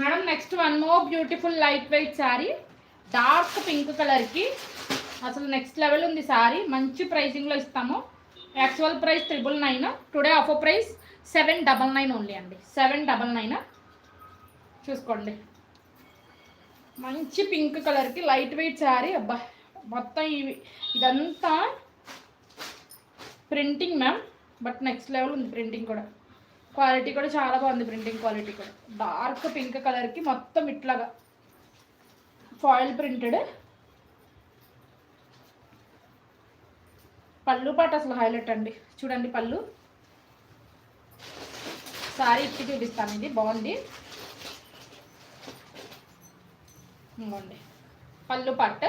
Madam next one more beautiful light weight sari, dark pink కలర్కి అసలు next level ఉంది శారీ. మంచి ప్రైసింగ్లో ఇస్తాము. Actual price 999, today offer price 799 only అండి. 799 చూసుకోండి. మంచి పింక్ కలర్కి లైట్ వెయిట్ శారీ. అబ్బా మొత్తం ఇదంతా printing ma'am, but next level ఉంది ప్రింటింగ్ కూడా. క్వాలిటీ కూడా చాలా బాగుంది, ప్రింటింగ్ క్వాలిటీ కూడా. డార్క్ పింక్ కలర్కి మొత్తం ఇట్లాగా ఫాయిల్ ప్రింటెడ్. పళ్ళు పాట అసలు హైలైట్ అండి. చూడండి పళ్ళు, సారీ ఇచ్చి చూపిస్తాను. ఇది బాగుంది. ఇవ్వండి పళ్ళు పాట.